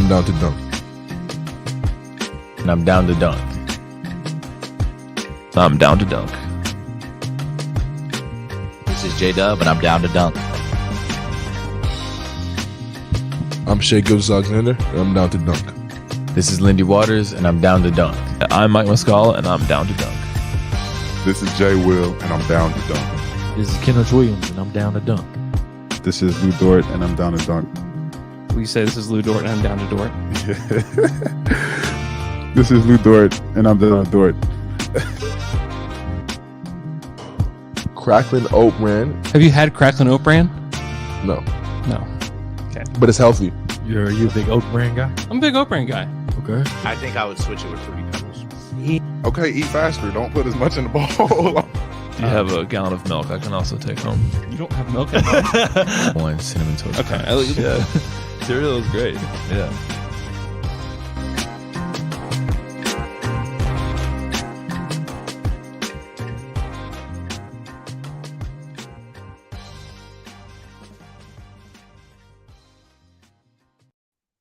I'm down to dunk. And I'm down to dunk. I'm down to dunk. This is J-Dub, and I'm down to dunk. I'm Shea Gilgeous-Alexander, and I'm down to dunk. This is Lindy Waters, and I'm down to dunk. I'm Mike Muscala, and I'm down to dunk. This is Jay Will, and I'm down to dunk. This is Kenneth Williams, and I'm down to dunk. This is Lou Dort, and I'm down to dunk. We say this is Lou Dort, and I'm down to Dort. This is Lou Dort, and I'm down to Dort. Cracklin Oat Bran? Have you had Cracklin Oat Bran? No, No. Okay. but it's healthy. You a big oat brand guy? I'm a big Oat Bran guy. Okay. I think I would switch it with Fruity Pebbles. Okay, eat faster. Don't put as much in the bowl. You have a gallon of milk I can also take home. You don't have milk at home? One cinnamon toast. Okay. Yeah. Cereal is great. Yeah.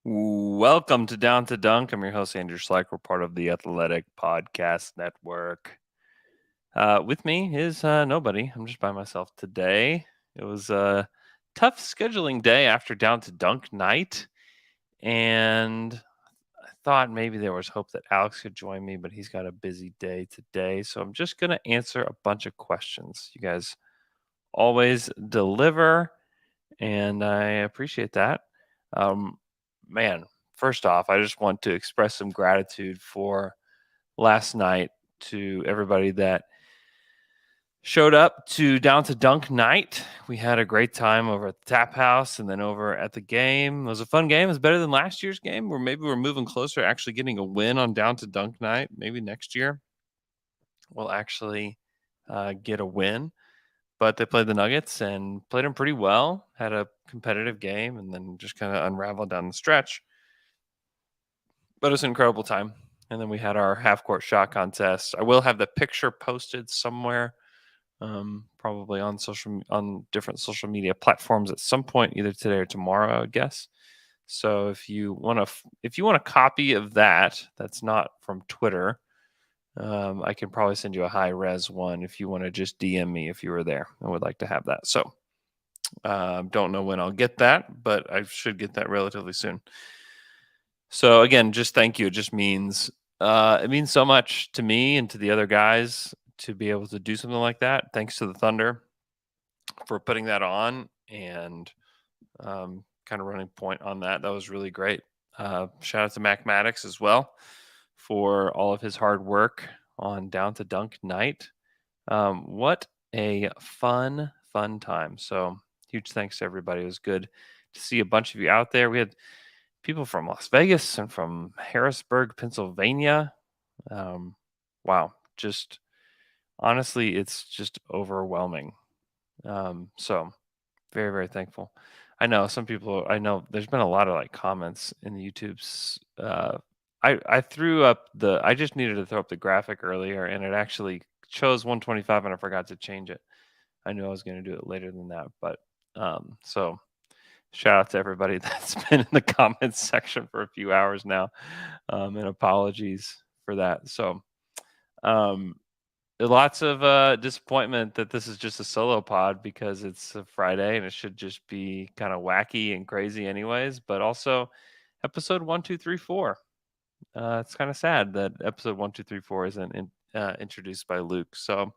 Welcome to Down to Dunk. I'm your host, Andrew Schleich. We're part of the Athletic Podcast Network. With me is nobody. I'm just by myself today. It was a tough scheduling day after Down to Dunk night. And I thought maybe there was hope that Alex could join me, but he's got a busy day today. So I'm just going to answer a bunch of questions. You guys always deliver, and I appreciate that. Man, first off, I just want to express some gratitude for last night to everybody that showed up to Down to Dunk night. We had a great time over at the Tap House and then over at the game. It was a fun game. It was better than last year's game, where maybe we're moving closer to actually getting a win on Down to Dunk night. Maybe next year we'll actually get a win. But they played the Nuggets and played them pretty well, had a competitive game, and then just kind of unraveled down the stretch. But it was an incredible time. And then we had our half-court shot contest. I will have the picture posted somewhere, probably on different social media platforms at some point, either today or tomorrow, I would guess. So if you want a copy of that, that's not from Twitter, I can probably send you a high-res one if you want to just DM me if you were there. I would like to have that. So don't know when I'll get that, but I should get that relatively soon. So again, just thank you. It just means it means so much to me and to the other guys to be able to do something like that. Thanks to the Thunder for putting that on and kind of running point on that. That was really great. Shout out to Mac Maddox as well for all of his hard work on Down to Dunk night. What a fun time. So huge thanks to everybody. It was good to see a bunch of you out there. We had people from Las Vegas and from Harrisburg, Pennsylvania. Wow. Just honestly, it's just overwhelming. So very, very thankful. I know there's been a lot of comments in the YouTubes. I just needed to throw up the graphic earlier, and it actually chose 125, and I forgot to change it. I knew I was going to do it later than that, but so shout out to everybody that's been in the comments section for a few hours now, and apologies for that. So lots of disappointment that this is just a solo pod because it's a Friday and it should just be kind of wacky and crazy anyways, but also episode 1, 2, 3, 4. It's kind of sad that episode 1, 2, 3, 4 isn't introduced by Luke. So,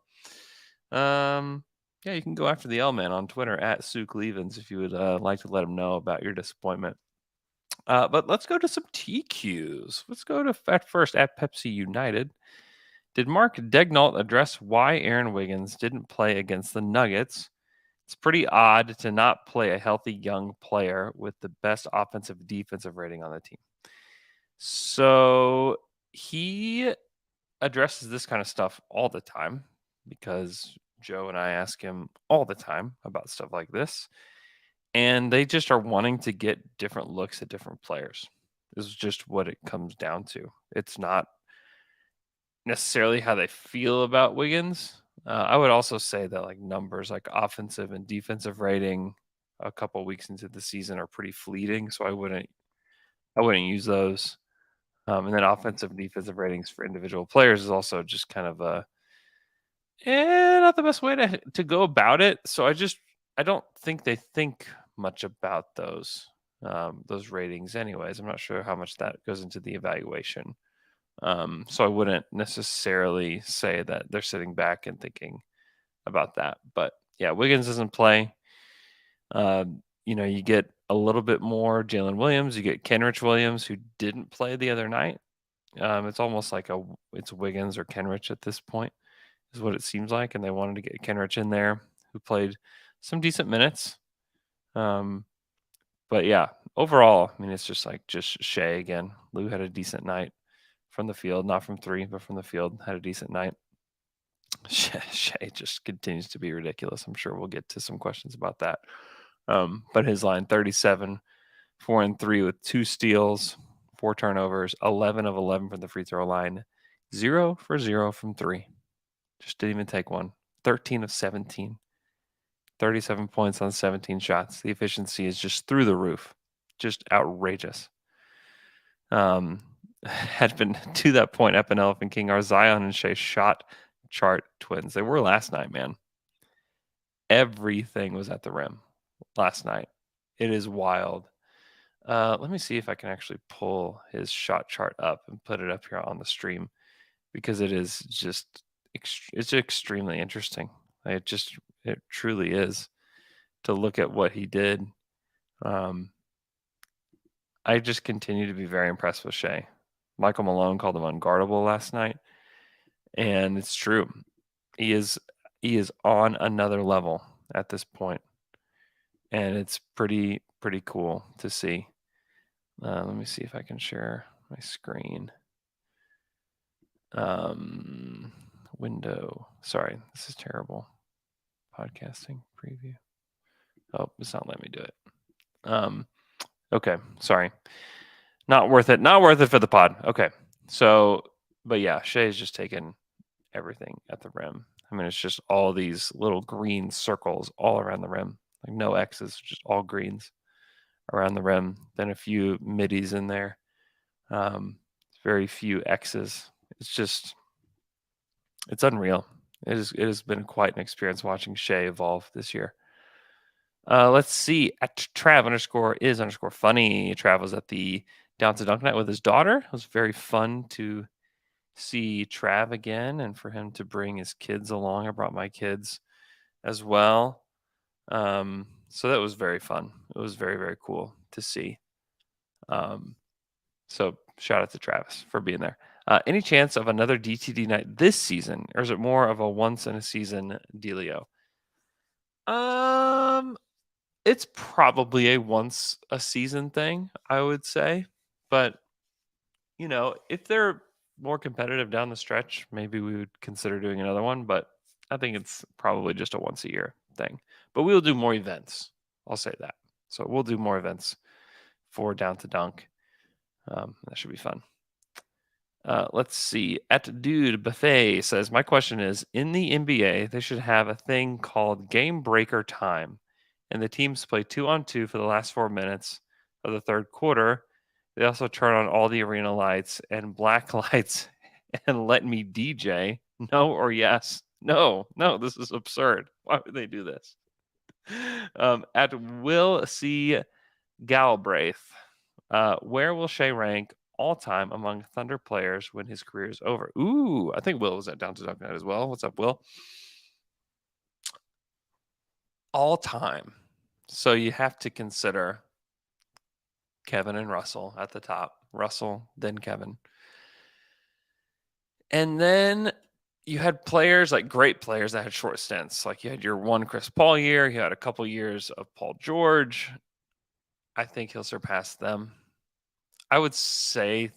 yeah, you can go after the L-Man on Twitter at Suk Levens if you would like to let him know about your disappointment. But let's go to some TQs. Let's go to first at Pepsi United. Did Mark Degnault address why Aaron Wiggins didn't play against the Nuggets? It's pretty odd to not play a healthy young player with the best offensive defensive rating on the team. So he addresses this kind of stuff all the time because Joe and I ask him all the time about stuff like this. And they just are wanting to get different looks at different players. This is just what it comes down to. It's not necessarily how they feel about Wiggins. I would also say that numbers like offensive and defensive rating a couple weeks into the season are pretty fleeting. So I wouldn't I wouldn't use those. And then offensive and defensive ratings for individual players is also just kind of not the best way to go about it. So I don't think they think much about those ratings anyways. I'm not sure how much that goes into the evaluation. So I wouldn't necessarily say that they're sitting back and thinking about that. But yeah, Wiggins doesn't play. You get a little bit more Jalen Williams. You get Kenrich Williams, who didn't play the other night. It's almost like it's Wiggins or Kenrich at this point, is what it seems like. And they wanted to get Kenrich in there, who played some decent minutes. But yeah, overall, I mean, it's just Shea again. Lou had a decent night from the field, not from three, but from the field, had a decent night. Shea just continues to be ridiculous. I'm sure we'll get to some questions about that. But his line, 37, 4 and 3 with 2 steals, 4 turnovers, 11 of 11 from the free throw line, 0 for 0 from 3. Just didn't even take one. 13 of 17. 37 points on 17 shots. The efficiency is just through the roof. Just outrageous. Had been to that point, Epinelf and King are Zion and Shea shot chart twins. They were last night, man. Everything was at the rim last night. It is wild. Let me see if I can actually pull his shot chart up and put it up here on the stream, because it is just it's extremely interesting. It truly is, to look at what he did. I just continue to be very impressed with Shea. Michael Malone called him unguardable last night, and it's true. He is on another level at this point, and it's pretty cool to see. Let me see if I can share my screen. Window. Sorry, this is terrible. Podcasting preview. Oh, it's not letting me do it. Okay, sorry. Not worth it. Not worth it for the pod. Okay. So, but yeah, Shea's just taken everything at the rim. I mean, it's just all these little green circles all around the rim. Like no X's, just all greens around the rim. Then a few middies in there. Very few X's. It's unreal. It has been quite an experience watching Shea evolve this year. Let's see. At Trav_is_funny. Trav was at the Down to Dunk night with his daughter. It was very fun to see Trav again, and for him to bring his kids along. I brought my kids as well. So that was very fun. It was very, very cool to see. So shout out to Travis for being there. Any chance of another DTD night this season, or is it more of a once in a season dealio? It's probably a once a season thing, I would say. But, if they're more competitive down the stretch, maybe we would consider doing another one. But I think it's probably just a once a year thing. But we'll do more events. I'll say that. So we'll do more events for Down to Dunk. That should be fun. Let's see. At Dude Buffet says, my question is, in the NBA, they should have a thing called game breaker time, and the teams play 2-on-2 for the last 4 minutes of the third quarter. They also turn on all the arena lights and black lights and let me DJ. No or yes? No, this is absurd. Why would they do this? At Will C. Galbraith, where will Shea rank all-time among Thunder players when his career is over? Ooh, I think Will was at Down to Dunk Night as well. What's up, Will? All-time. So you have to consider Kevin and Russell at the top. Russell, then Kevin. And then you had players, like great players that had short stints. Like you had your one Chris Paul year. You had a couple years of Paul George. I think he'll surpass them. I would say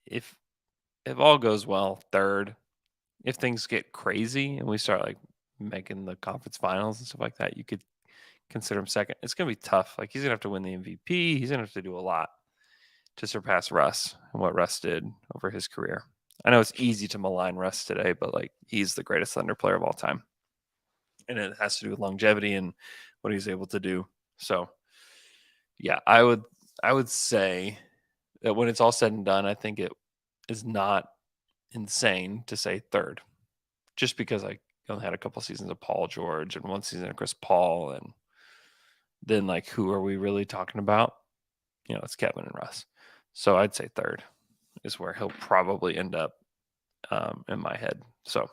if all goes well, third. If things get crazy and we start like making the conference finals and stuff like that, you could consider him second. It's going to be tough. Like he's going to have to win the MVP. He's going to have to do a lot to surpass Russ and what Russ did over his career. I know it's easy to malign Russ today, but like he's the greatest Thunder player of all time. And it has to do with longevity and what he's able to do. So yeah, I would say that when it's all said and done, I think it is not insane to say third, just because I only had a couple seasons of Paul George and one season of Chris Paul, and then like who are we really talking about? It's Kevin and Russ. So I'd say third is where he'll probably end up in my head. So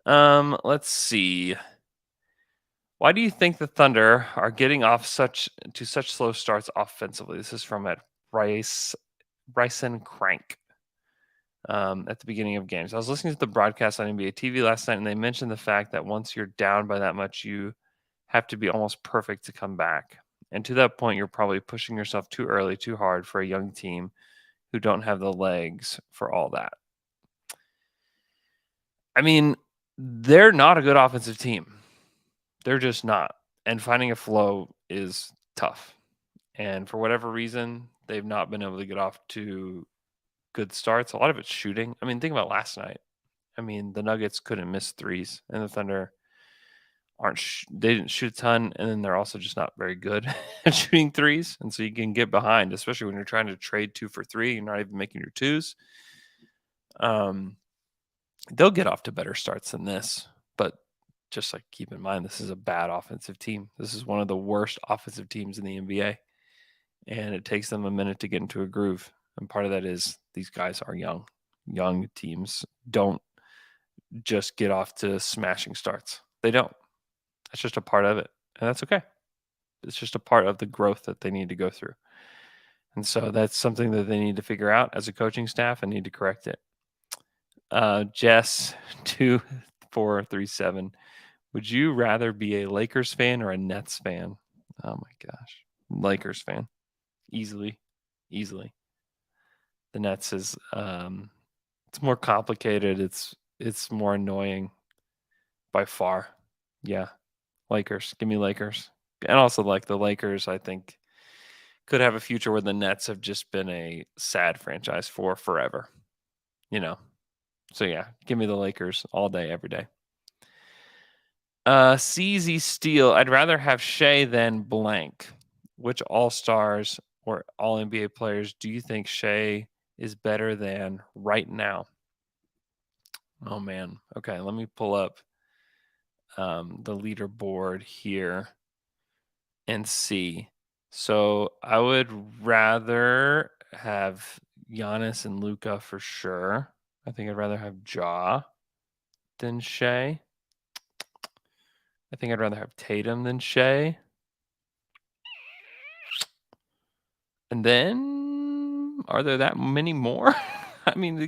let's see. Why do you think the Thunder are getting off such slow starts offensively? This is from Bryson Crank. At the beginning of games, I was listening to the broadcast on NBA TV last night, and they mentioned the fact that once you're down by that much, you have to be almost perfect to come back. And to that point, you're probably pushing yourself too early, too hard for a young team who don't have the legs for all that. I mean, they're not a good offensive team. They're just not. And finding a flow is tough. And for whatever reason, they've not been able to get off to good starts. A lot of it's shooting. I mean, think about last night. I mean, the Nuggets couldn't miss threes, and the Thunder they didn't shoot a ton, and then they're also just not very good at shooting threes. And so you can get behind, especially when you're trying to trade 2 for 3. You're not even making your twos. They'll get off to better starts than this, but just like keep in mind, this is a bad offensive team. This is one of the worst offensive teams in the NBA, and it takes them a minute to get into a groove. And part of that is these guys are young. Young teams don't just get off to smashing starts. They don't. That's just a part of it. And that's okay. It's just a part of the growth that they need to go through. And so that's something that they need to figure out as a coaching staff and need to correct it. Jess 2437. Would you rather be a Lakers fan or a Nets fan? Oh my gosh. Lakers fan. Easily. The Nets is it's more complicated. It's more annoying by far. Yeah. Lakers. Give me Lakers. And also like the Lakers, I think could have a future where the Nets have just been a sad franchise for forever. So yeah, give me the Lakers all day, every day. CZ Steele, I'd rather have Shea than blank. Which all-stars or all NBA players do you think Shea is better than right now? Oh man. Okay, let me pull up the leaderboard here and see. So I would rather have Giannis and Luka for sure. I think I'd rather have Ja than Shea. I think I'd rather have Tatum than Shea. And then, are there that many more? I mean, I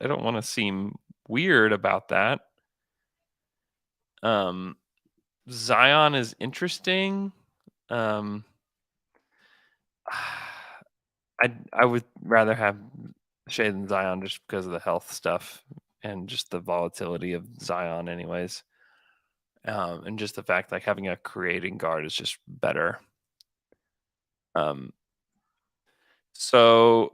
don't want to seem weird about that. Zion is interesting. I would rather have Shea than Zion just because of the health stuff and just the volatility of Zion anyways. And just the fact like having a creating guard is just better. So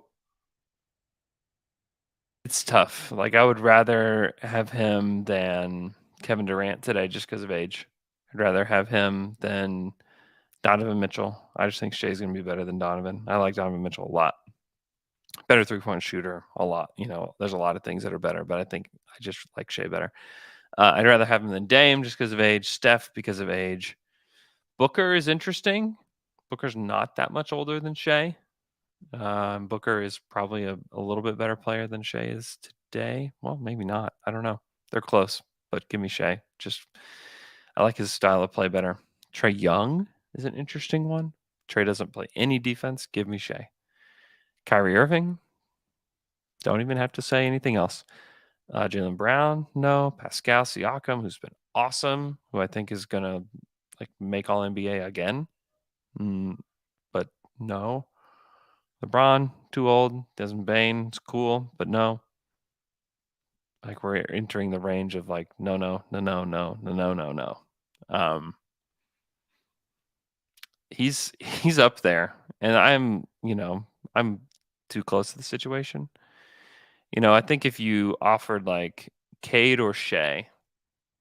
it's tough. Like I would rather have him than Kevin Durant today just because of age. I'd rather have him than Donovan Mitchell. I just think Shea's going to be better than Donovan. I like Donovan Mitchell a lot. Better three-point shooter a lot. There's a lot of things that are better, but I think I just like Shea better. I'd rather have him than Dame just because of age. Steph because of age. Booker is interesting. Booker's not that much older than Shea. Booker is probably a little bit better player than Shea is today. Well, maybe not. I don't know. They're close, but give me Shea. I like his style of play better. Trae Young is an interesting one. Trae doesn't play any defense. Give me Shea. Kyrie Irving. Don't even have to say anything else. Jaylen Brown, no. Pascal Siakam, who's been awesome, who I think is going to make all NBA again. But no. LeBron, too old. Desmond Bain, it's cool, but no. We're entering the range of no. He's up there, and I'm too close to the situation. I think if you offered Cade or Shea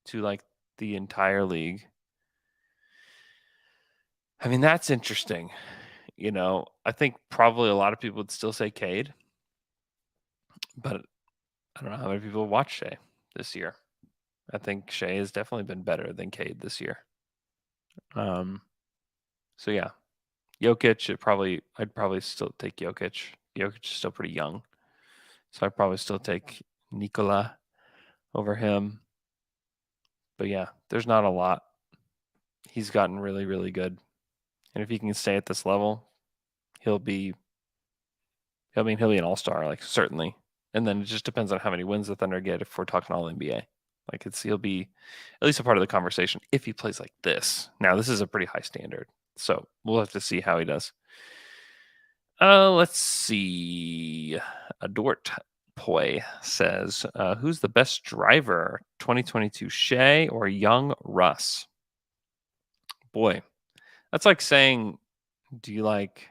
to the entire league, I mean that's interesting. I think probably a lot of people would still say Cade, but I don't know how many people watch Shea this year. I think Shea has definitely been better than Cade this year. So yeah, Jokic. I'd probably still take Jokic. Jokic is still pretty young, so I'd probably still take Nikola over him. But yeah, there's not a lot. He's gotten really, really good, and if he can stay at this level, he'll be an all-star, like certainly. And then it just depends on how many wins the Thunder get if we're talking all NBA. Like he'll be at least a part of the conversation if he plays like this. Now this is a pretty high standard, so we'll have to see how he does. Let's see. Adort Poi says, who's the best driver, 2022, Shea or young Russ? Boy, that's like saying, do you like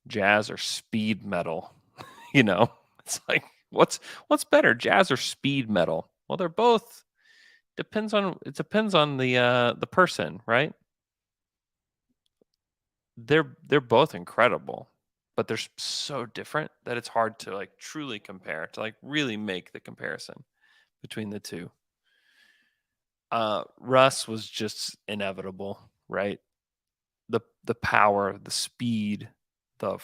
jazz or speed metal? It's like, what's better, jazz or speed metal? Well, they're both depends on the person, right? They're both incredible, but they're so different that it's hard to like truly compare, to like really make the comparison between the two. Russ was just inevitable, right? The power, the speed, the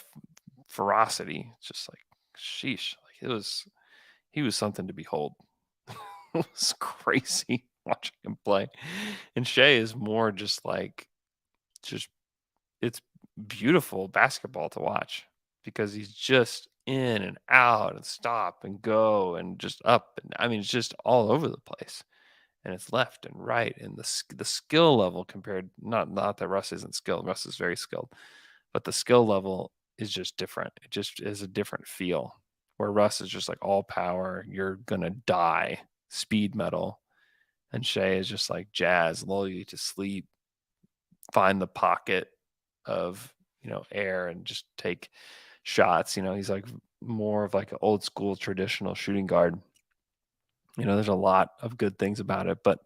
ferocity, just like sheesh, like he was something to behold. It was crazy watching him play. And Shea is more just it's beautiful basketball to watch because he's just in and out and stop and go and just up. And I mean, it's just all over the place. And it's left and right. And the skill level compared, not that Russ isn't skilled. Russ is very skilled. But the skill level is just different. It just is a different feel. Where Russ is just like all power, you're going to die, speed metal. And Shea is just like jazz, lull you to sleep, find the pocket of, air and just take shots. He's like more of like an old school traditional shooting guard. There's a lot of good things about it, but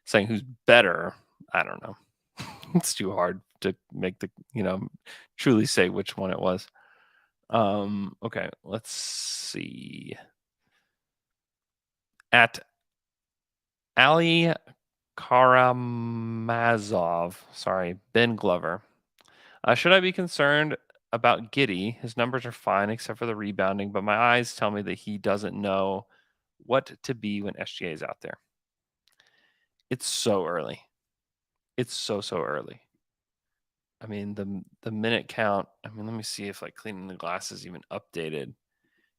saying who's better, I don't know. It's too hard to make truly say which one it was. Okay, let's see. At Ali Karamazov, sorry, Ben Glover. Should I be concerned about Giddey? His numbers are fine except for the rebounding, but my eyes tell me that he doesn't know what to be when SGA is out there. It's so early. It's so early. I mean, the minute count, let me see if like cleaning the glass is even updated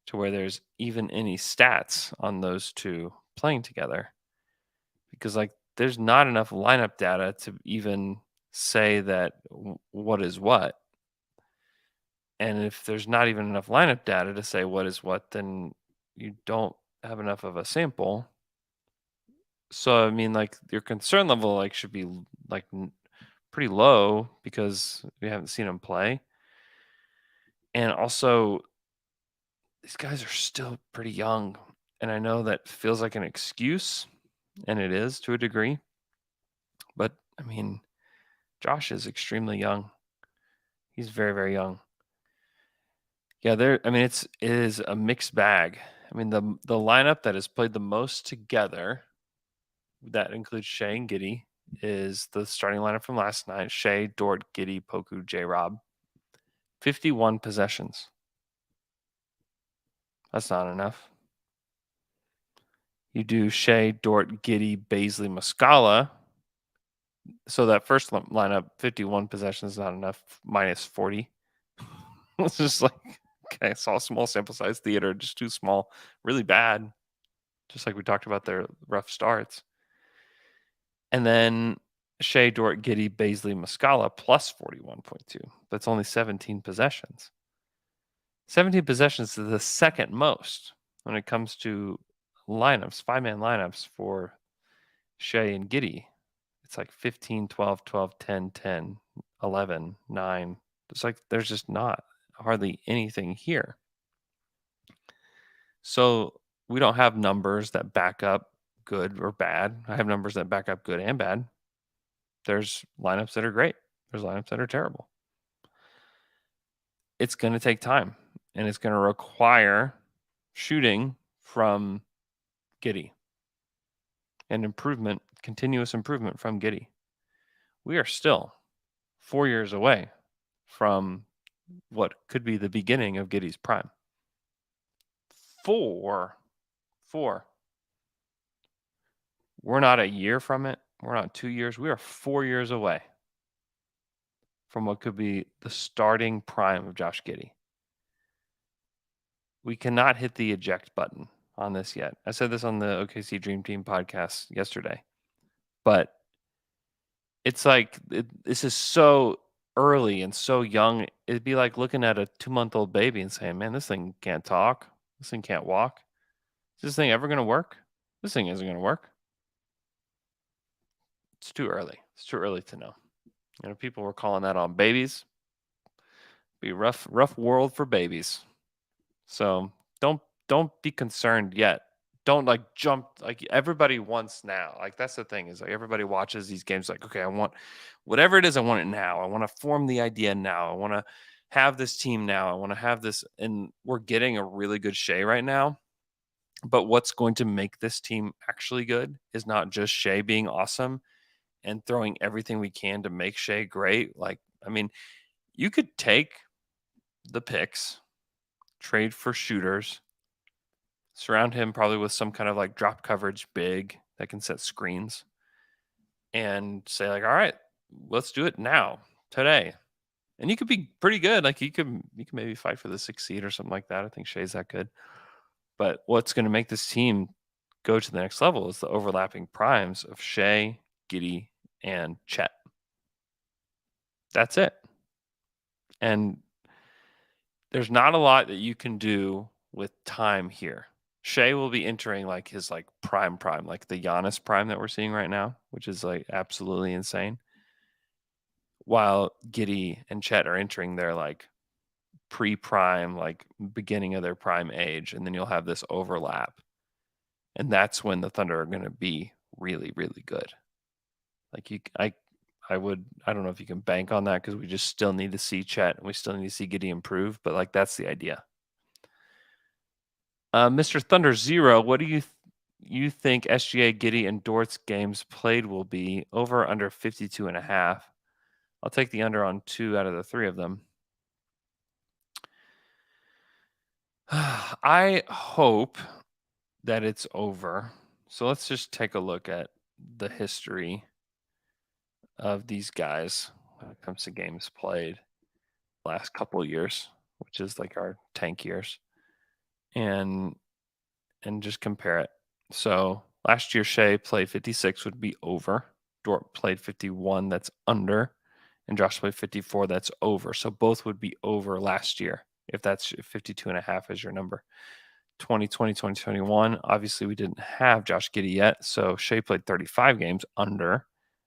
to where there's even any stats on those two playing together. Because like there's not enough lineup data to even say that what is what. And if there's not even enough lineup data to say what is what, then you don't have enough of a sample. So I mean, like your concern level like should be like pretty low because we haven't seen him play. And also, these guys are still pretty young. And I know that feels like an excuse, and it is to a degree. But I mean, Josh is extremely young. He's very, very young. Yeah, it is a mixed bag. I mean, the lineup that has played the most together, that includes Shea and Giddey, is the starting lineup from last night. Shea, Dort, Giddey, Poku, J-Rob. 51 possessions. That's not enough. You do Shea, Dort, Giddey, Baisley, Muscala. So that first lineup, 51 possessions is not enough, minus 40. It's just like, okay, I saw a small sample size theater, just too small, really bad. Just like we talked about their rough starts. And then Shea, Dort, Giddey, Baisley, Muscala plus 41.2. That's only 17 possessions. 17 possessions is the second most when it comes to lineups, 5-man lineups for Shea and Giddey. It's like 15, 12, 12, 10, 10, 11, 9. It's like there's just not hardly anything here. So we don't have numbers that back up good or bad. I have numbers that back up good and bad. There's lineups that are great. There's lineups that are terrible. it's going to take time, and it's going to require shooting from Giddey and improvement, continuous improvement from Giddey. We are still 4 years away from what could be the beginning of Giddey's prime. Four. We're not a year from it. We're not 2 years. We are 4 years away from what could be the starting prime of Josh Giddey. We cannot hit the eject button on this yet. I said this on the OKC Dream Team podcast yesterday, but it's like this is so early and so young. It'd be like looking at a 2-month-old baby and saying, man, this thing can't talk. This thing can't walk. Is this thing ever going to work? This thing isn't going to work. It's too early. It's too early to know. People were calling that on babies. Be rough world for babies. So don't be concerned yet. Don't like jump. Like everybody wants now. Like that's the thing is like everybody watches these games like, okay, I want whatever it is. I want it now. I want to form the idea now. I want to have this team now. I want to have this. And we're getting a really good Shea right now. But what's going to make this team actually good is not just Shea being awesome and throwing everything we can to make Shea great. Like, I mean, you could take the picks, trade for shooters, surround him probably with some kind of like drop coverage big that can set screens, and say like, all right, let's do it now, today. And you could be pretty good. Like you could maybe fight for the 6th seed or something like that. I think Shea's that good. But what's going to make this team go to the next level is the overlapping primes of Shea, Giddey, and Chet. That's it. And there's not a lot that you can do with time here. Shea will be entering like his like prime, like the Giannis prime that we're seeing right now, which is like absolutely insane. While Giddey and Chet are entering their like pre-prime, like beginning of their prime age, and then you'll have this overlap. And that's when the Thunder are going to be really, really good. Like I don't know if you can bank on that because we just still need to see Chet and we still need to see Giddey improve, but like that's the idea. Mr. Thunder Zero, what do you think SGA, Giddey, and Dort's games played will be? Over under 52.5. I'll take the under on 2 out of the 3 of them. I hope that it's over. So let's just take a look at the history of these guys when it comes to games played last couple of years, which is like our tank years, and just compare it. So last year Shea played 56 would be over. Dort played 51, that's under, and Josh played 54, that's over. So both would be over last year if that's 52.5 is your number. 2020, 2021, obviously we didn't have Josh Giddey yet, so Shea played 35 games under.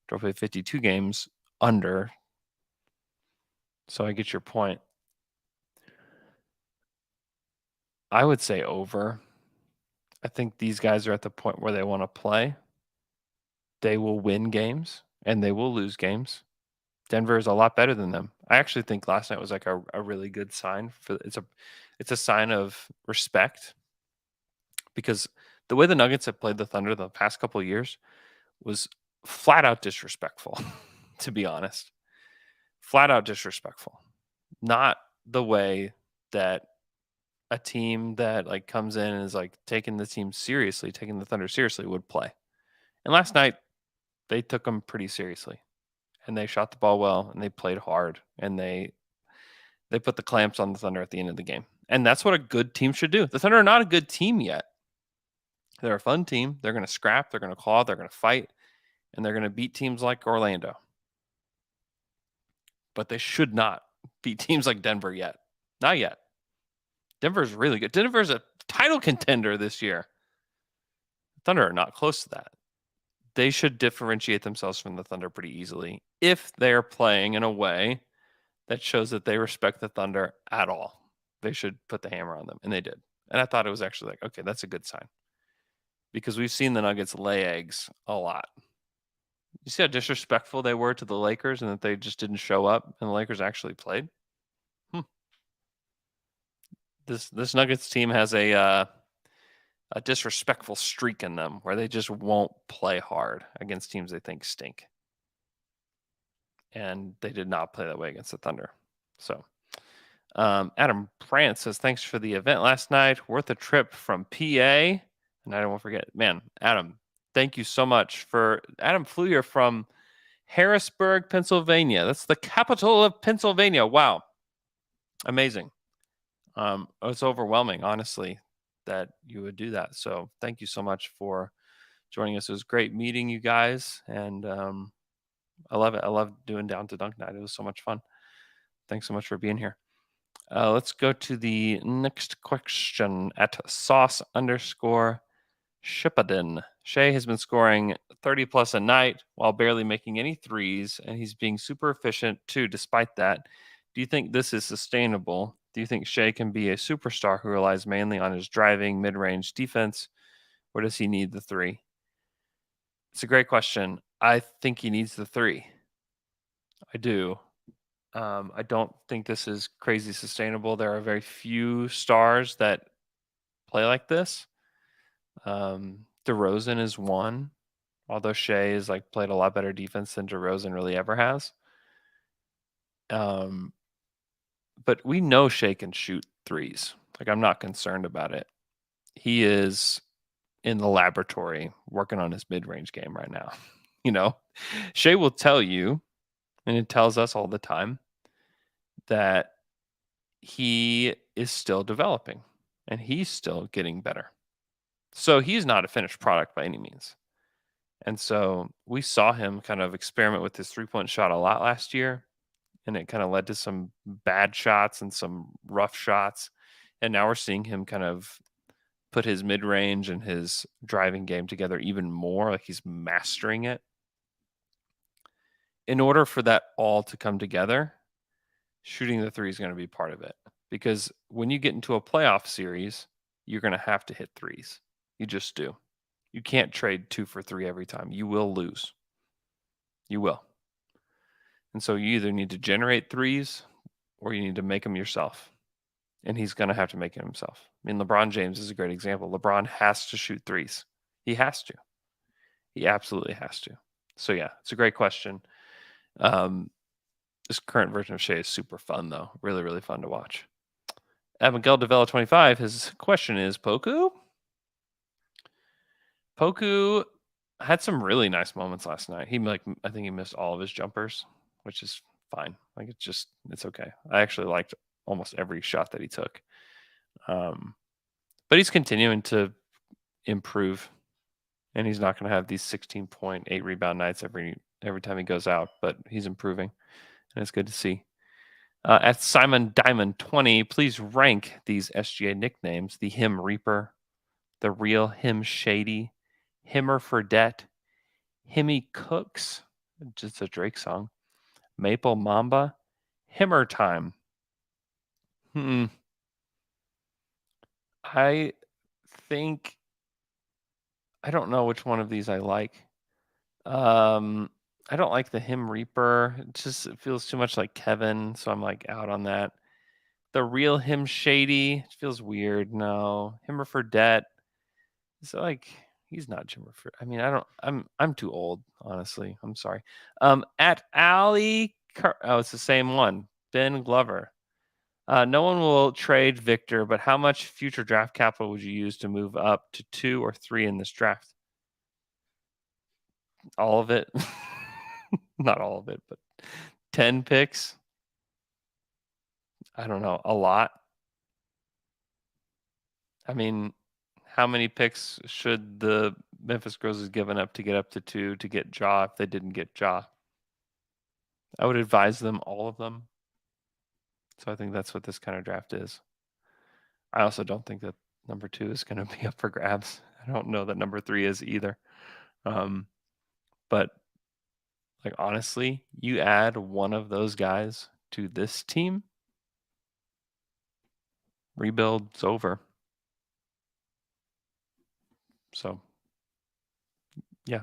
Dort played 52 games under. So I get your point. I would say over. I think these guys are at the point where they want to play. They will win games and they will lose games. Denver is a lot better than them. I actually think last night was like a really good sign. It's a sign of respect, because the way the Nuggets have played the Thunder the past couple of years was flat out disrespectful, to be honest. Flat out disrespectful. Not the way that a team that like comes in and is like taking the team seriously, taking the Thunder seriously would play. And last night they took them pretty seriously, and they shot the ball well, and they played hard, and they put the clamps on the Thunder at the end of the game. And that's what a good team should do. The Thunder are not a good team yet. They're a fun team. They're going to scrap, they're going to claw, they're going to fight, and they're going to beat teams like Orlando. But they should not beat teams like Denver yet. Not yet. Denver's really good. Denver's a title contender this year. Thunder are not close to that. They should differentiate themselves from the Thunder pretty easily if they are playing in a way that shows that they respect the Thunder at all. They should put the hammer on them, and they did. And I thought it was actually like, okay, that's a good sign, because we've seen the Nuggets lay eggs a lot. You see how disrespectful they were to the Lakers and that they just didn't show up and the Lakers actually played? this Nuggets team has a disrespectful streak in them where they just won't play hard against teams they think stink. And they did not play that way against the Thunder. So Adam Brandt says, thanks for the event last night. Worth a trip from PA. And I won't forget, man, Adam, thank you so much for Adam flew here from Harrisburg, Pennsylvania. That's the capital of Pennsylvania. Wow. Amazing. It's overwhelming, honestly, that you would do that. So thank you so much for joining us. It was great meeting you guys. And I love it. I love doing Down to Dunk Night. It was so much fun. Thanks so much for being here. Let's go to the next question at sauce_Shipadin. Shea has been scoring 30 plus a night while barely making any threes, and he's being super efficient too, despite that. Do you think this is sustainable? Do you think Shea can be a superstar who relies mainly on his driving, mid-range defense, or does he need the three? It's a great question. I think he needs the three. I do. I don't think this is crazy sustainable. There are very few stars that play like this. DeRozan is one, although Shea is like played a lot better defense than DeRozan really ever has. But we know Shea can shoot threes. Like, I'm not concerned about it. He is in the laboratory working on his mid-range game right now. You know, Shea will tell you, and it tells us all the time, that he is still developing and he's still getting better. So he's not a finished product by any means. And so we saw him kind of experiment with his three-point shot a lot last year, and it kind of led to some bad shots and some rough shots. And now we're seeing him kind of put his mid-range and his driving game together even more, like he's mastering it. In order for that all to come together, shooting the three is going to be part of it, because when you get into a playoff series, you're going to have to hit threes. You just do. You can't trade 2 for 3 every time. You will lose. You will. And so you either need to generate threes or you need to make them yourself. And he's going to have to make it himself. I mean, LeBron James is a great example. LeBron has to shoot threes. He has to. He absolutely has to. So yeah, it's a great question. This current version of Shea is super fun, though. Really, really fun to watch. Abigail Devella 25, his question is, Poku? Poku had some really nice moments last night. I think he missed all of his jumpers, which is fine. Like, it's okay. I actually liked almost every shot that he took. But he's continuing to improve, and he's not going to have these 16.8 rebound nights every time he goes out, but he's improving. And it's good to see. At Simon Diamond 20, please rank these SGA nicknames: the Him Reaper, the Real Him Shady, Himmer for Debt, Himmy Cooks, just a Drake song, Maple Mamba, Himmer Time. I think I don't know which one of these I like. I don't like the Him Reaper. It feels too much like Kevin, so I'm like out on that. The Real Him Shady feels weird. No. Himmer for Debt. It's like he's not Jimmer for. I mean, I'm too old, honestly. I'm sorry. At Ali, it's the same one. Ben Glover. No one will trade Victor, but how much future draft capital would you use to move up to 2 or 3 in this draft? All of it. Not all of it, but 10 picks. I don't know. A lot. I mean, how many picks should the Memphis Grizzlies given up to get up to 2 to get Ja if they didn't get Ja? I would advise them all of them. So I think that's what this kind of draft is. I also don't think that number 2 is going to be up for grabs. I don't know that number 3 is either. But like, honestly, you add one of those guys to this team, rebuild's over. So yeah,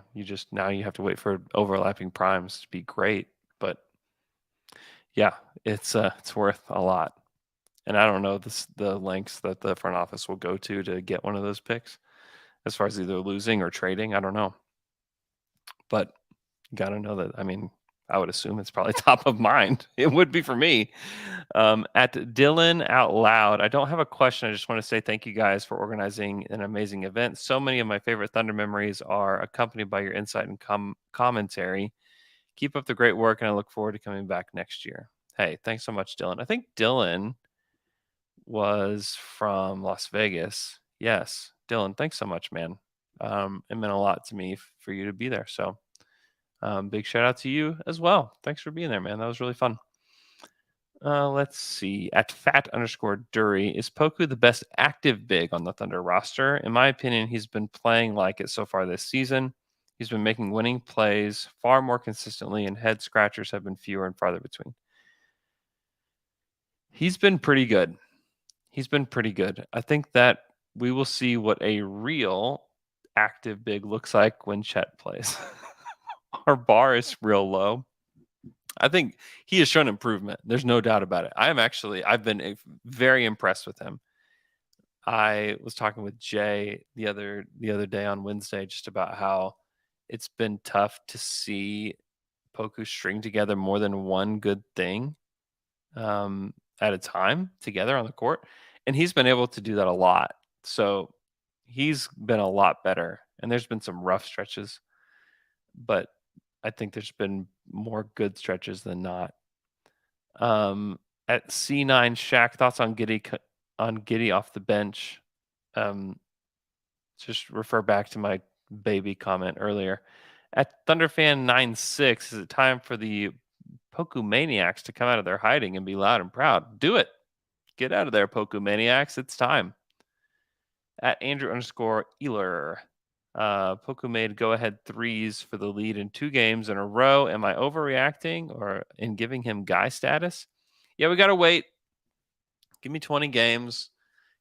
now you have to wait for overlapping primes to be great. But yeah, it's worth a lot. And I don't know the lengths that the front office will go to get one of those picks as far as either losing or trading. I don't know. But you got to know that. I mean, I would assume it's probably top of mind. It would be for me. At Dylan Out Loud, I don't have a question. I just want to say thank you guys for organizing an amazing event. So many of my favorite Thunder memories are accompanied by your insight and commentary. Keep up the great work, and I look forward to coming back next year. Hey, thanks so much, Dylan. I think Dylan was from Las Vegas. Yes, Dylan, thanks so much, man. It meant a lot to me for you to be there. So big shout out to you as well. Thanks for being there, man. That was really fun. Let's see. At fat_Dury, is Poku the best active big on the Thunder roster? In my opinion, he's been playing like it so far this season. He's been making winning plays far more consistently, and head scratchers have been fewer and farther between. He's been pretty good. I think that we will see what a real active big looks like when Chet plays. Our bar is real low. I think he has shown improvement. There's no doubt about it. I've been very impressed with him. I was talking with Jay the other day on Wednesday just about how it's been tough to see Poku string together more than one good thing at a time together on the court. And he's been able to do that a lot. So he's been a lot better. And there's been some rough stretches, but I think there's been more good stretches than not. At C9 Shaq, thoughts on Giddey off the bench. Just refer back to my baby comment earlier. At Thunderfan96, is it time for the Poku Maniacs to come out of their hiding and be loud and proud? Do it. Get out of there, Poku Maniacs. It's time. At Andrew_Ealer, Poku made go-ahead threes for the lead in 2 games in a row. Am I overreacting or in giving him guy status? Yeah, we got to wait. Give me 20 games.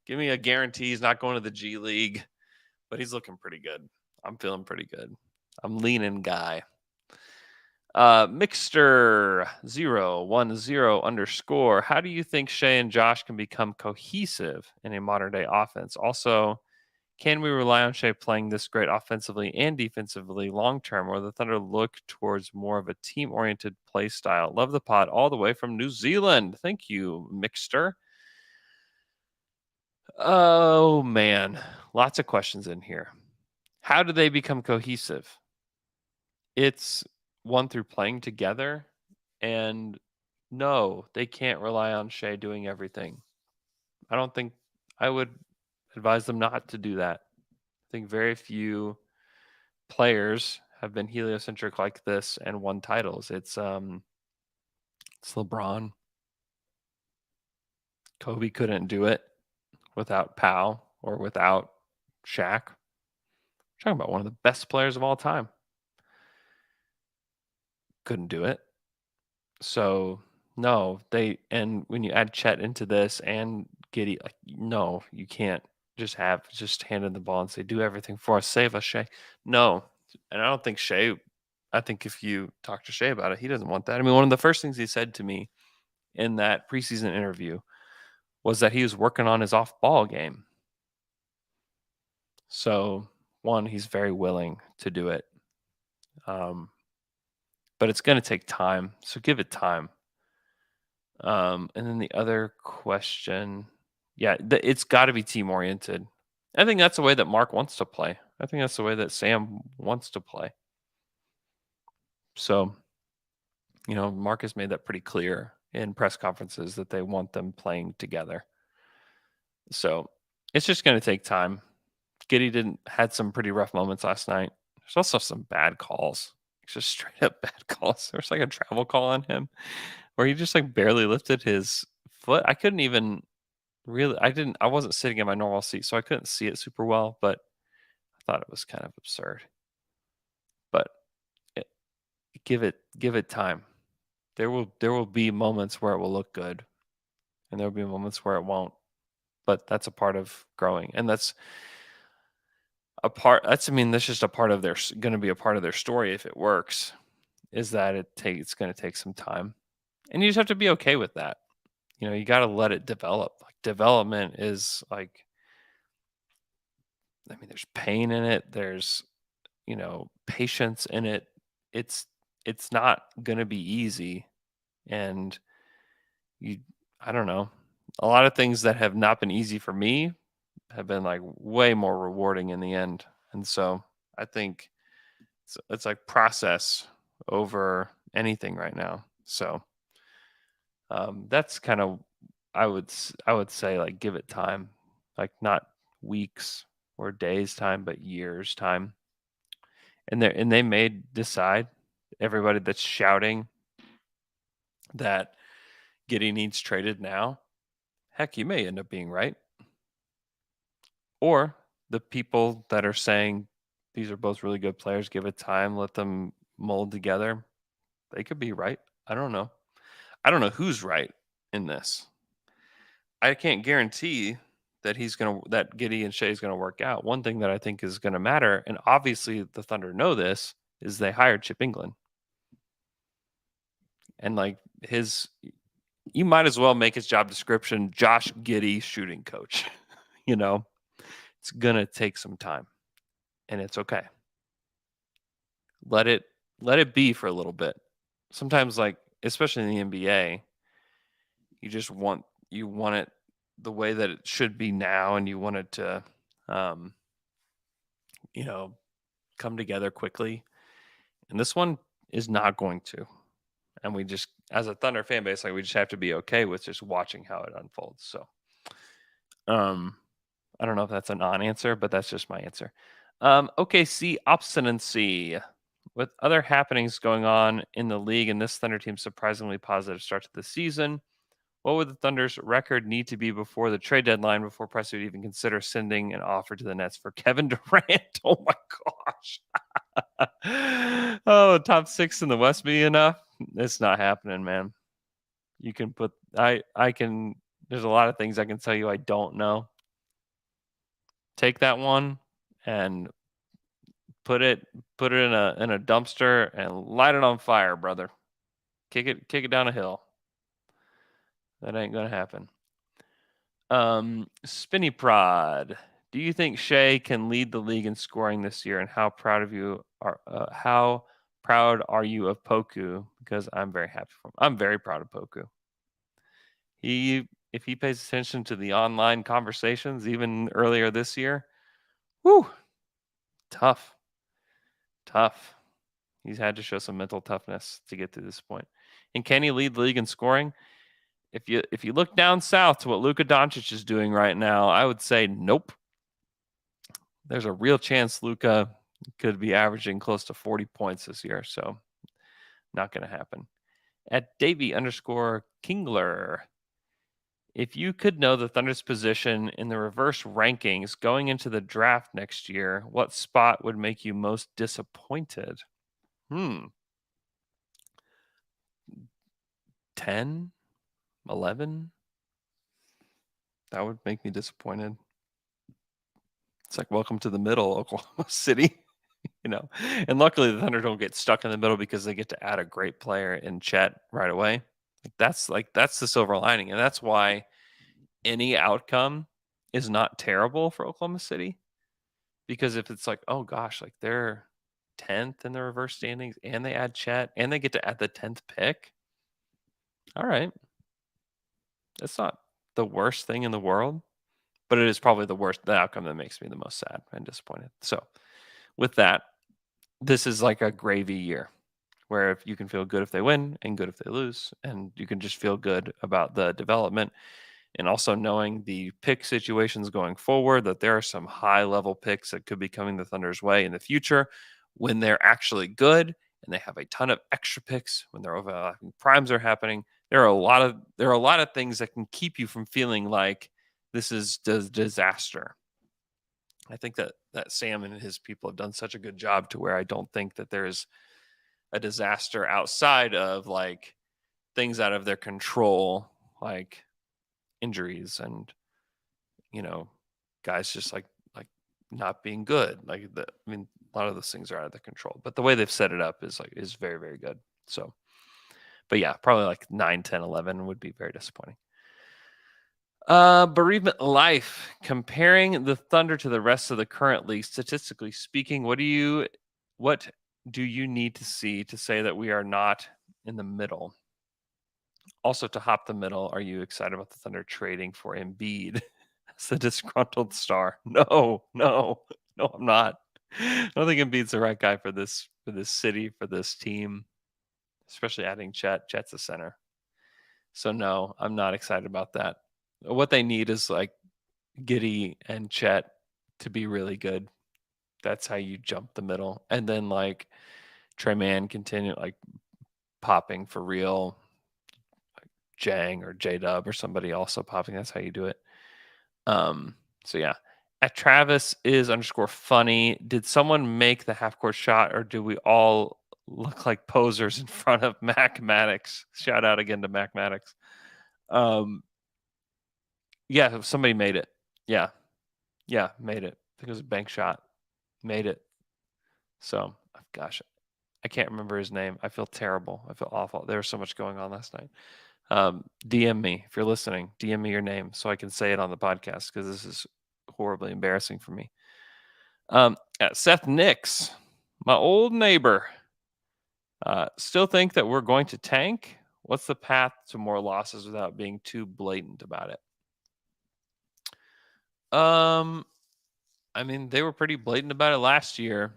Give me a guarantee he's not going to the G League. But he's looking pretty good. I'm feeling pretty good. I'm leaning guy. Mixter010_. How do you think Shai and Josh can become cohesive in a modern-day offense? Also, can we rely on Shai playing this great offensively and defensively long-term, or the Thunder look towards more of a team-oriented play style? Love the pod all the way from New Zealand. Thank you, Mixter. Oh, man. Lots of questions in here. How do they become cohesive? It's one through playing together, and no, they can't rely on Shai doing everything. I would advise them not to do that. I think very few players have been heliocentric like this and won titles. It's LeBron. Kobe couldn't do it without Powell or without Shaq. I'm talking about one of the best players of all time. Couldn't do it. So no, and when you add Chet into this and Giddey, like, no, you can't just hand in the ball and say, do everything for us, save us, Shai. No. And I don't think Shai, I think if you talk to Shai about it, he doesn't want that. I mean, one of the first things he said to me in that preseason interview was that he was working on his off-ball game. So, one, he's very willing to do it. But it's going to take time. So give it time. And then the other question, it's got to be team-oriented. I think that's the way that Mark wants to play. I think that's the way that Sam wants to play. So, Mark has made that pretty clear in press conferences that they want them playing together. So it's just going to take time. Giddey had some pretty rough moments last night. There's also some bad calls. Just straight up bad calls. There was like a travel call on him where he just like barely lifted his foot. I couldn't even I wasn't sitting in my normal seat, so I couldn't see it super well, but I thought it was kind of absurd. But give it time. There will be moments where it will look good, and there will be moments where it won't. But that's a part of growing, and that's just going to be a part of their story if it works, is that it's going to take some time, and you just have to be okay with that. you got to let it develop. Like development is like, I mean, there's pain in it. There's, patience in it. It's not going to be easy. And I don't know. A lot of things that have not been easy for me have been like way more rewarding in the end. And so I think it's like process over anything right now. So that's kind of I would say like give it time, like not weeks or days time, but years time. And they may decide, everybody that's shouting that Giddey needs traded now, heck, you may end up being right. Or the people that are saying these are both really good players, give it time, let them mold together, they could be right. I don't know. I don't know who's right in this. I can't guarantee that that Giddey and Shea is gonna work out. One thing that I think is gonna matter, and obviously the Thunder know this, is they hired Chip England. And like you might as well make his job description Josh Giddey shooting coach. It's gonna take some time. And it's okay. Let it be for a little bit. Sometimes, like, especially in the NBA, you want it the way that it should be now, and you want it to come together quickly. And this one is not going to. And we just, as a Thunder fan base, like, we just have to be okay with just watching how it unfolds. So I don't know if that's a non-answer, but that's just my answer. OKC obstinacy. With other happenings going on in the league and this Thunder team's surprisingly positive start to the season, what would the Thunder's record need to be before the trade deadline before Press would even consider sending an offer to the Nets for Kevin Durant? Oh my gosh. Oh, top 6 in the West be enough? It's not happening, man. You can put I can there's a lot of things I can tell you I don't know. Take that one and put it in a dumpster and light it on fire, brother. Kick it down a hill. That ain't gonna happen. Spinny Prod. Do you think Shea can lead the league in scoring this year? And how proud are you of Poku? Because I'm very happy for him. I'm very proud of Poku. If he pays attention to the online conversations, even earlier this year, whew, tough. He's had to show some mental toughness to get to this point. And can he lead the league in scoring? If you look down south to what Luka Doncic is doing right now, I would say nope. There's a real chance Luka could be averaging close to 40 points this year, so not going to happen. At Davey_Kingler, if you could know the Thunder's position in the reverse rankings going into the draft next year, what spot would make you most disappointed? 10, 11? That would make me disappointed. It's like welcome to the middle, Oklahoma City, And luckily the Thunder don't get stuck in the middle because they get to add a great player in Chet right away. That's the silver lining, and that's why any outcome is not terrible for Oklahoma City. Because if it's like, oh gosh, like they're 10th in the reverse standings and they add Chet and they get to add the 10th pick. All right. That's not the worst thing in the world, but it is probably the outcome that makes me the most sad and disappointed. So with that, this is like a gravy year where if you can feel good if they win and good if they lose, and you can just feel good about the development. And also knowing the pick situations going forward, that there are some high-level picks that could be coming the Thunder's way in the future when they're actually good, and they have a ton of extra picks when their overlapping primes are happening. There are a lot of things that can keep you from feeling like this is a disaster. I think that Sam and his people have done such a good job to where I don't think that there's a disaster outside of like things out of their control, like injuries and guys just like not being good. A lot of those things are out of their control, but the way they've set it up is very, very good. So, but yeah, probably like 9, 10, 11 would be very disappointing. Bereavement life. Comparing the Thunder to the rest of the current league, statistically speaking, what do you need to see to say that we are not in the middle? Also, to hop the middle, are you excited about the Thunder trading for Embiid as the disgruntled star? No, I'm not. I don't think Embiid's the right guy for this city, for this team, especially adding Chet. Chet's a center. So no, I'm not excited about that. What they need is like Giddey and Chet to be really good. That's how you jump the middle. And then like Trey Mann continue like popping for real. Jang or J Dub or somebody also popping. That's how you do it. So yeah. At Travis is _funny. Did someone make the half court shot or do we all look like posers in front of Mac Maddox? Shout out again to Mac Maddox. Yeah, somebody made it. Yeah, made it. I think it was a bank shot. Made it. So, gosh, I can't remember his name. I feel terrible. I feel awful. There was so much going on last night. DM me if you're listening. DM me your name so I can say it on the podcast because this is horribly embarrassing for me. Seth Nix, my old neighbor. Still think that we're going to tank? What's the path to more losses without being too blatant about it? I mean, they were pretty blatant about it last year,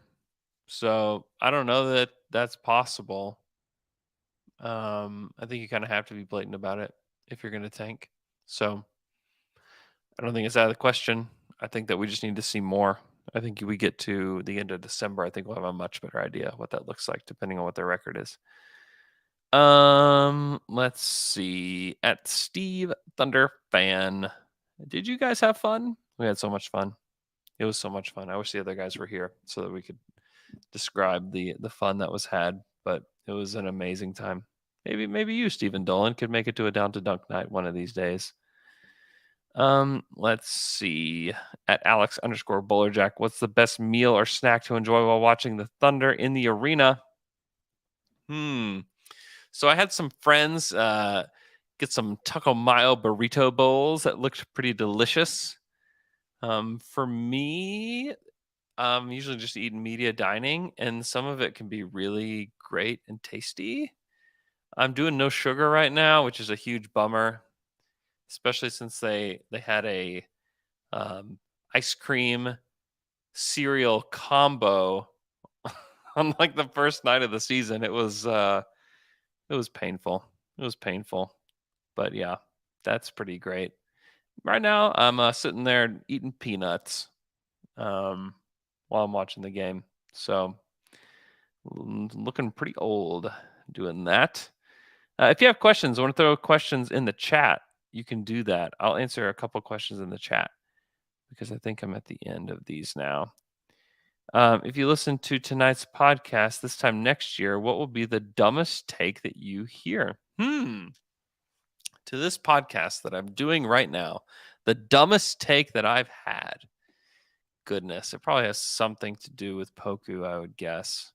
so I don't know that that's possible. I think you kind of have to be blatant about it if you're going to tank. So I don't think it's out of the question. I think that we just need to see more. I think we get to the end of December. I think we'll have a much better idea what that looks like, depending on what their record is. Let's see. At Steve Thunder Fan, did you guys have fun? We had so much fun. It was so much fun. I wish the other guys were here so that we could describe the fun that was had. But it was an amazing time. Maybe you, Stephen Dolan, could make it to a Down to Dunk night one of these days. Let's see. At Alex _Bowlerjack, what's the best meal or snack to enjoy while watching the Thunder in the arena? So I had some friends get some Taco Mayo burrito bowls that looked pretty delicious. For me, I'm usually just eating media dining, and some of it can be really great and tasty. I'm doing no sugar right now, which is a huge bummer, especially since they had a ice cream cereal combo on like the first night of the season. It was painful. It was painful, but yeah, that's pretty great. Right now, I'm sitting there eating peanuts while I'm watching the game. So looking pretty old doing that. If you have questions, I want to throw questions in the chat. You can do that. I'll answer a couple questions in the chat because I think I'm at the end of these now. If you listen to tonight's podcast this time next year, what will be the dumbest take that you hear? To this podcast that I'm doing right now, the dumbest take that I've had. Goodness, it probably has something to do with Poku, I would guess.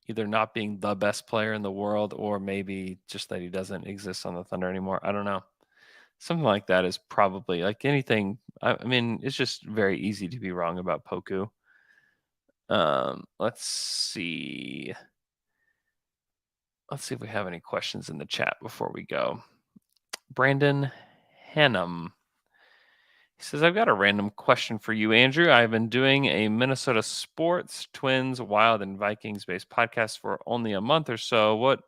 Either not being the best player in the world or maybe just that he doesn't exist on the Thunder anymore. I don't know. Something like that is probably like anything. I mean, it's just very easy to be wrong about Poku. Let's see. Let's see if we have any questions in the chat before we go. Brandon Hannum. He says, I've got a random question for you, Andrew. I've been doing a Minnesota sports, Twins, Wild, and Vikings-based podcast for only a month or so. What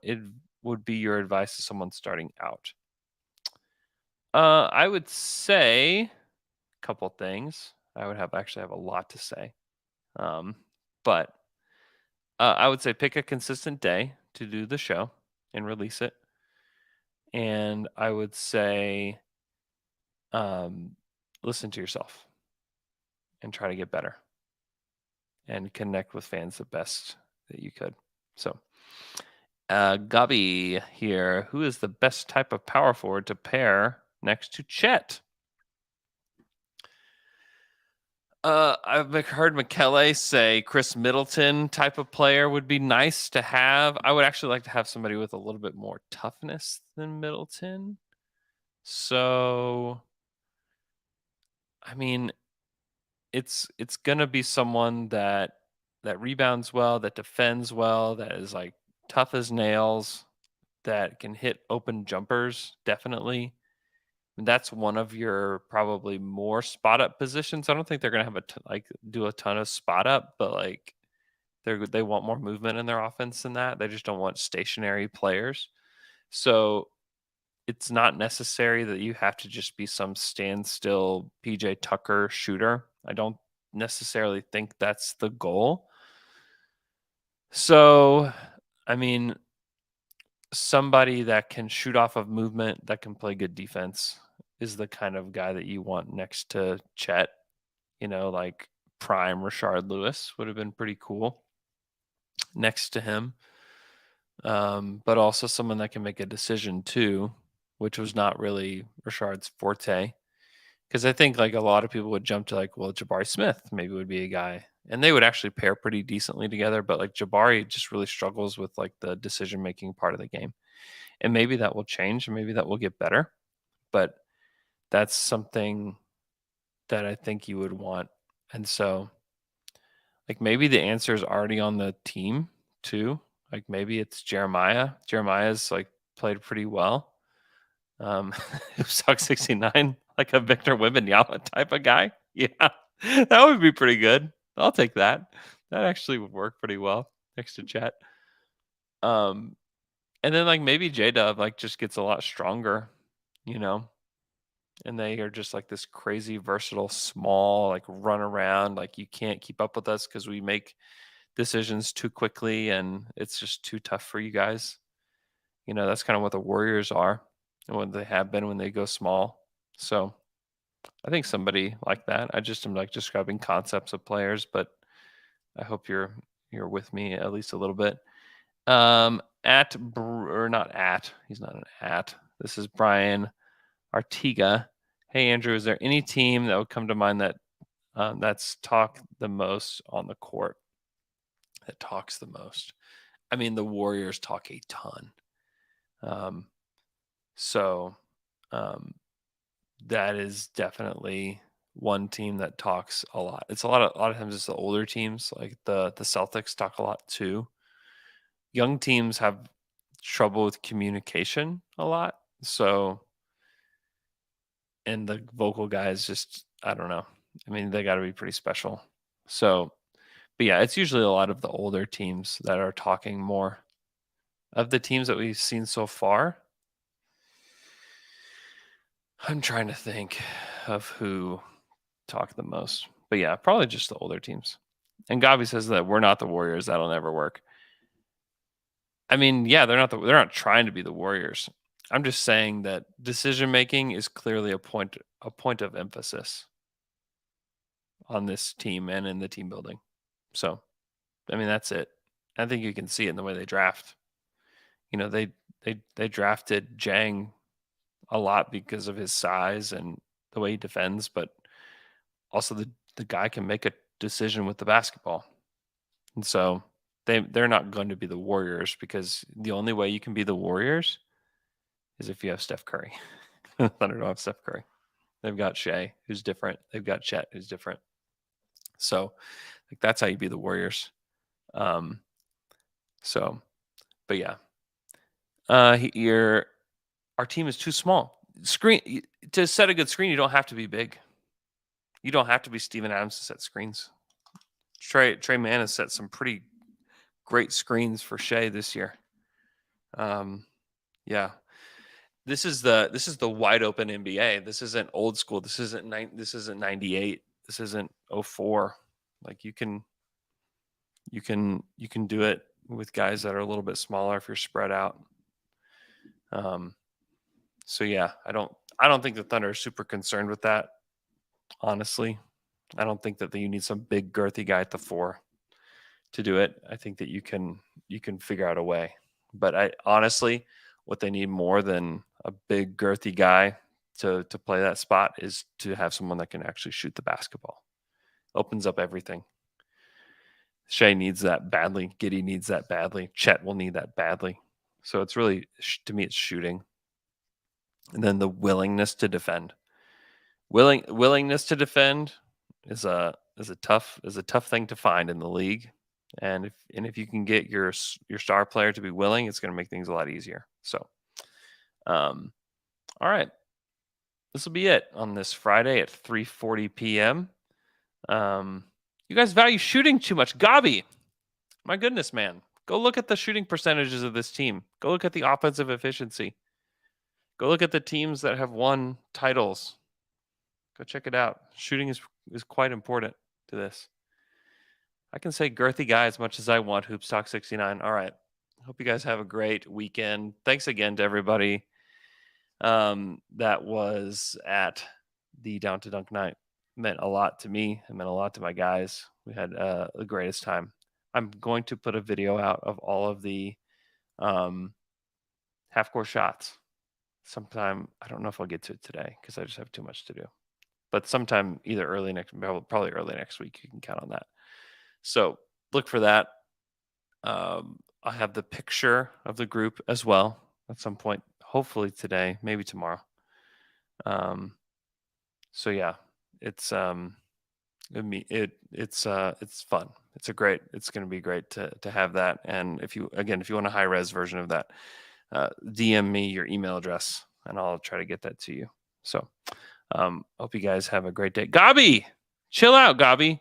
would be your advice to someone starting out? I would say a couple things. I would actually have a lot to say. But I would say pick a consistent day to do the show and release it. And I would say listen to yourself and try to get better and connect with fans the best that you could. So Gabi here, who is the best type of power forward to pair next to Chet? I've heard Michele say Chris Middleton type of player would be nice to have. I would actually like to have somebody with a little bit more toughness than Middleton. So, I mean, it's gonna be someone that rebounds well, that defends well, that is like tough as nails, that can hit open jumpers, definitely. And that's one of your probably more spot up positions. I don't think they're gonna have like do a ton of spot up, but like they want more movement in their offense than that. They just don't want stationary players. So it's not necessary that you have to just be some standstill PJ Tucker shooter. I don't necessarily think that's the goal. So, I mean, somebody that can shoot off of movement, that can play good defense is the kind of guy that you want next to Chet. Like prime Rashard Lewis would have been pretty cool next to him. But also someone that can make a decision too, which was not really Rashard's forte. Because I think like a lot of people would jump to like, well, Jabari Smith maybe would be a guy, and they would actually pair pretty decently together. But like Jabari just really struggles with like the decision making part of the game, and maybe that will change, and maybe that will get better. But that's something that I think you would want, and so like maybe the answer is already on the team too. Like maybe it's Jeremiah. Jeremiah's like played pretty well. Suck 69, like a Victor Wembanyama type of guy. Yeah, that would be pretty good. I'll take that. That actually would work pretty well next to Chet. And then like maybe J Dub like just gets a lot stronger, you know, and they are just like this crazy versatile small like run around like you can't keep up with us because we make decisions too quickly and it's just too tough for you guys. That's kind of what the Warriors are and what they have been when they go small. So I think somebody like that. I just am like describing concepts of players, but I hope you're with me at least a little bit. Or not at. He's not an at. This is Brian Artiga. Hey Andrew, is there any team that would come to mind that that's talk the most on the court? That talks the most. I mean, the Warriors talk a ton. So that is definitely one team that talks a lot. It's a lot of times it's the older teams, like the Celtics talk a lot too. Young teams have trouble with communication a lot. So, and the vocal guys just, I don't know. I mean, they got to be pretty special. So, but yeah, it's usually a lot of the older teams that are talking more. Of the teams that we've seen so far, I'm trying to think of who talked the most. But yeah, probably just the older teams. And Gabi says that we're not the Warriors. That'll never work. I mean, yeah, they're not trying to be the Warriors. I'm just saying that decision making is clearly a point of emphasis on this team and in the team building. So, I mean, that's it. I think you can see it in the way they draft. They drafted Jang a lot because of his size and the way he defends, but also the guy can make a decision with the basketball. And so they're not going to be the Warriors because the only way you can be the Warriors is if you have Steph Curry. Thunder don't have Steph Curry. They've got Shea, who's different. They've got Chet, who's different. So like that's how you be the Warriors. But yeah. Our team is too small. Screen to set a good screen, you don't have to be big. You don't have to be Steven Adams to set screens. Trey Mann has set some pretty great screens for Shea this year. Yeah. This is the wide open NBA. This isn't old school. This isn't 98. This isn't 04. Like you can do it with guys that are a little bit smaller if you're spread out. So yeah, I don't think the Thunder are super concerned with that. Honestly, I don't think that you need some big girthy guy at the 4 to do it. I think that you can figure out a way. But I honestly, what they need more than a big girthy guy to play that spot is to have someone that can actually shoot the basketball. Opens up everything. Shea needs that badly. Giddey needs that badly. Chet will need that badly. So it's really, to me, it's shooting. and then the willingness to defend. Willingness to defend is a tough thing to find in the league, and if you can get your star player to be willing, it's going to make things a lot easier. So, all right, this will be it on this Friday at 3:40 p.m. You guys value shooting too much, Gabi. My goodness, man, go look at the shooting percentages of this team. Go look at the offensive efficiency. Go look at the teams that have won titles. Go check it out. Shooting is quite important to this. I can say girthy guy as much as I want. Hoops Talk 69. All right. Hope you guys have a great weekend. Thanks again to everybody that was at the Down to Dunk night. It meant a lot to me. It meant a lot to my guys. We had the greatest time. I'm going to put a video out of all of the half-court shots sometime. I don't know if I'll get to it today because I just have too much to do. But sometime either probably early next week, you can count on that. So look for that. I have the picture of the group as well at some point, hopefully today, maybe tomorrow. So yeah, it's fun. It's going to be great to have that. And if you want a high res version of that, DM me your email address and I'll try to get that to you. So hope you guys have a great day. Gabi, chill out, Gabi.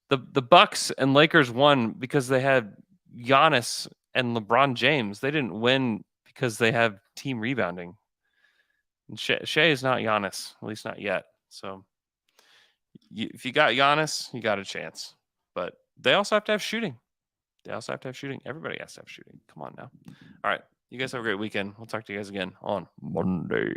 The Bucks and Lakers won because they had Giannis and LeBron James. They didn't win because they have team rebounding. And Shea is not Giannis, at least not yet. So if you got Giannis, you got a chance. But they also have to have shooting. Everybody has to have shooting. Come on now. All right. You guys have a great weekend. We'll talk to you guys again on Monday.